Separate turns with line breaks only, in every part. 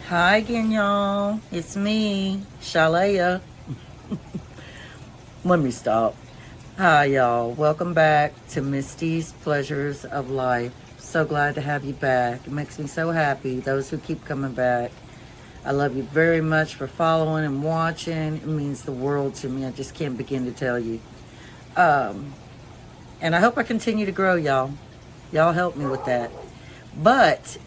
Hi again, y'all. It's me, Shalaya. Let me stop. Hi, y'all. Welcome back to Misty's Pleasures of Life. So glad to have you back. It makes me so happy, those who keep coming back. I love you very much for following and watching. It means the world to me. I just can't begin to tell you. And I hope I continue to grow, y'all. Y'all help me with that. But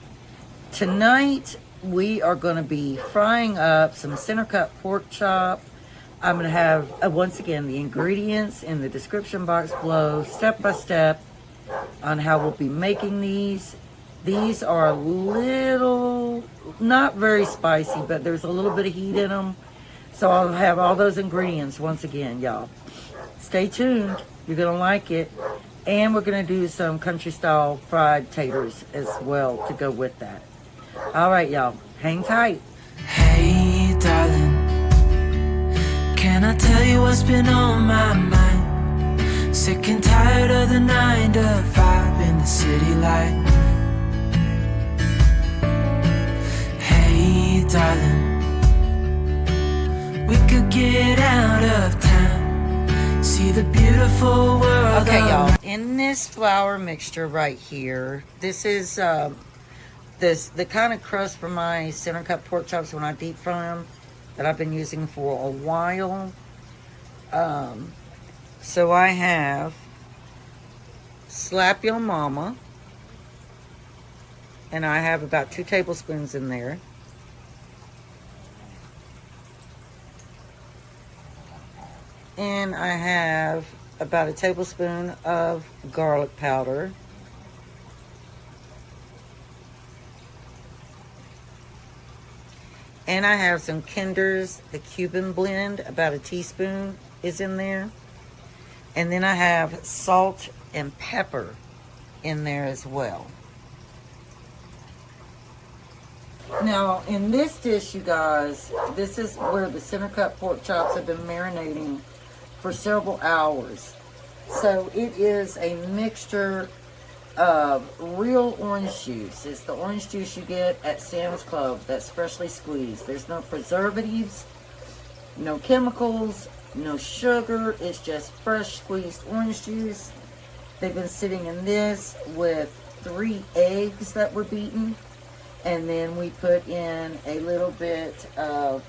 tonight, we are going to be frying up some center cut pork chop. I'm going to have, once again, the ingredients in the description box below, step by step, on how we'll be making these. These are a little, not very spicy, but there's a little bit of heat in them. So I'll have all those ingredients once again, y'all. Stay tuned. You're going to like it. And we're going to do some country style fried taters as well to go with that. All right, y'all. Hang tight.
Hey, darling, can I tell you what's been on my mind? Sick and tired of the 9 to 5 in the city light. Hey, darling, we could get out of town, see the beautiful world.
Okay, y'all. In this flour mixture right here, this is the kind of crust for my center cut pork chops when I deep fry them that I've been using for a while. So I have Slap Your Mama, and I have about 2 tablespoons in there. And I have about a tablespoon of garlic powder. And I have some Kinders, the Cuban Blend, about a teaspoon is in there. And then I have salt and pepper in there as well. Now, in this dish, you guys, this is where the center cut pork chops have been marinating for several hours. So it is a mixture of real orange juice. It's the orange juice you get at Sam's Club that's freshly squeezed. There's no preservatives, no chemicals, no sugar. It's just fresh squeezed orange juice. They've been sitting in this with 3 eggs that were beaten, and then we put in a little bit of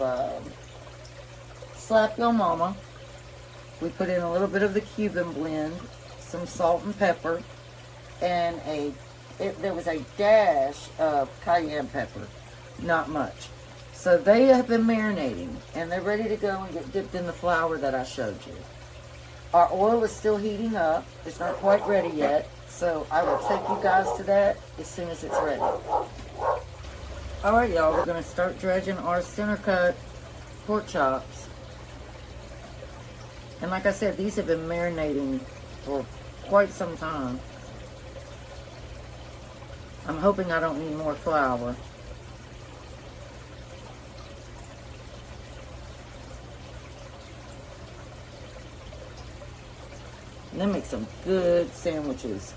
Slap Your Mama. We put in a little bit of the Cuban Blend, some salt and pepper, and there was a dash of Cayenne Pepper, not much. So they have been marinating, and they're ready to go and get dipped in the flour that I showed you. Our oil is still heating up. It's not quite ready yet, so I will take you guys to that as soon as it's ready. All right, y'all, we're going to start dredging our center cut pork chops. And like I said, these have been marinating for quite some time. I'm hoping I don't need more flour. And then make some good sandwiches.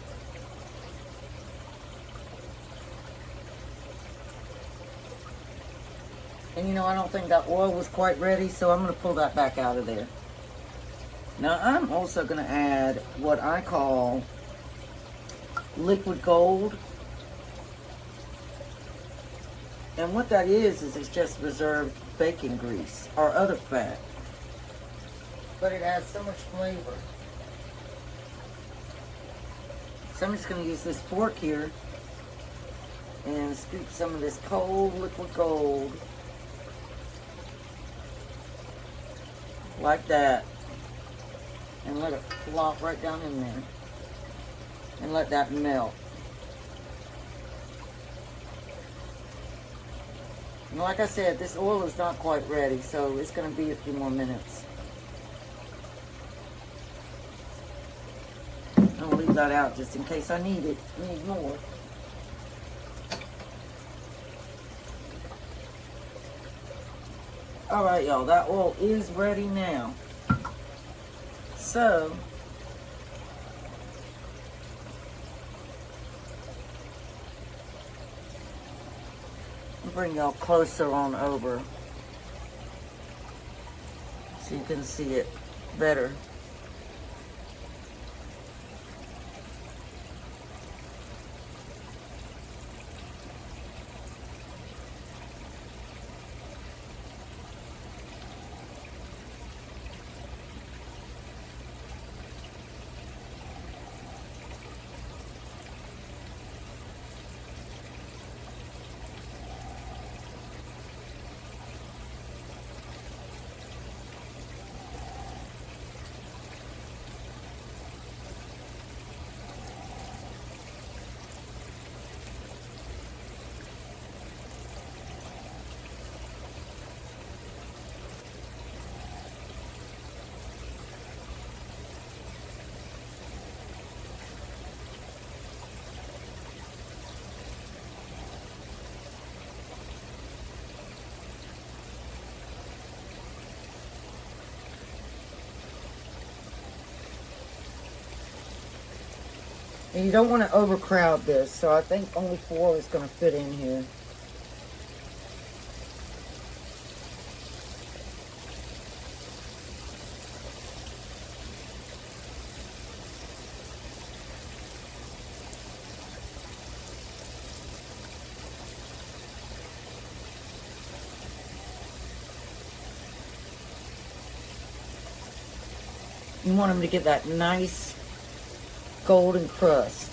And you know, I don't think that oil was quite ready, so I'm going to pull that back out of there. Now, I'm also going to add what I call liquid gold. And what that is it's just reserved bacon grease or other fat. But it adds so much flavor. So I'm just going to use this fork here and scoop some of this cold liquid gold like that, and let it flop right down in there and let that melt. And like I said, this oil is not quite ready, so it's going to be a few more minutes. I'll leave that out just in case I need it. Need more. All right, y'all, that oil is ready now. So bring y'all closer on over so you can see it better. And you don't want to overcrowd this, so I think only 4 is going to fit in here. You want them to get that nice golden crust.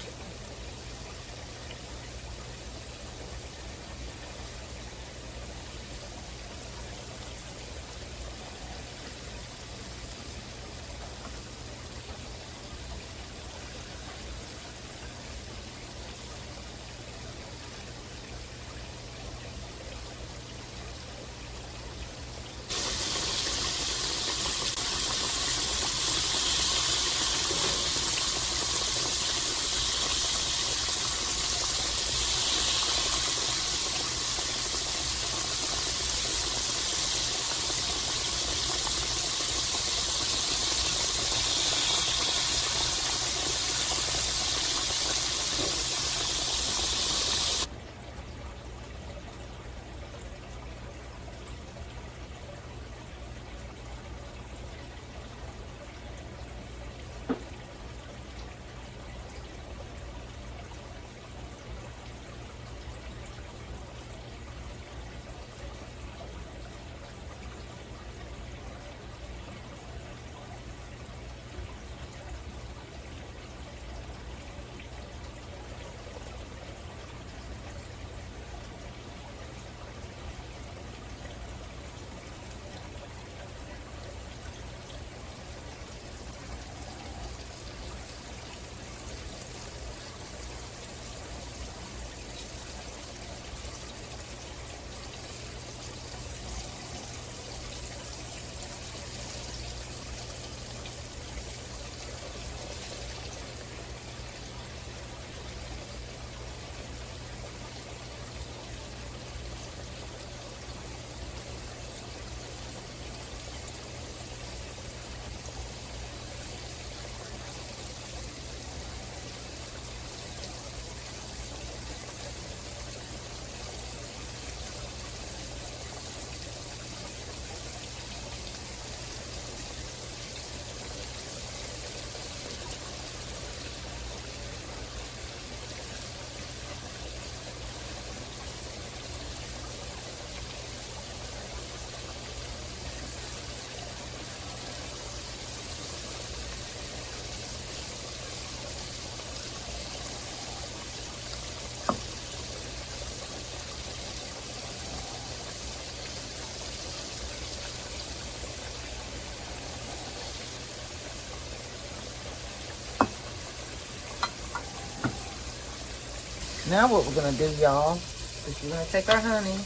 Now what we're going to do, y'all, is we're going to take our honey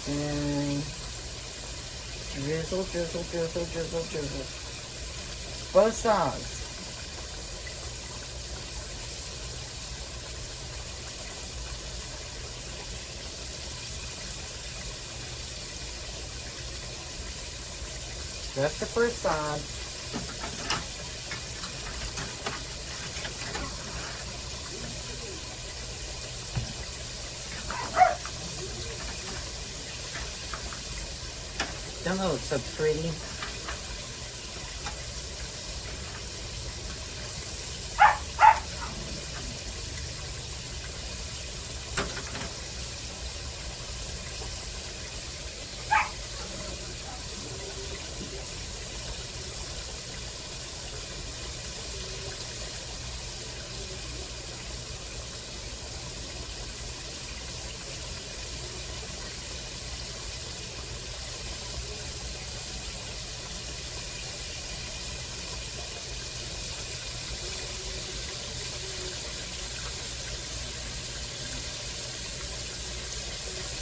and drizzle, drizzle, drizzle, drizzle, drizzle. Both sides. That's the first side. Don't know, it's so pretty.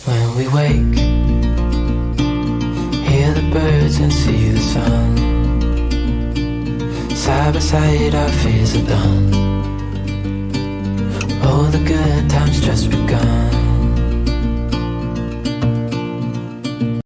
When we wake, hear the birds and see the sun. Side by side our fears are done. Oh, the good times just begun.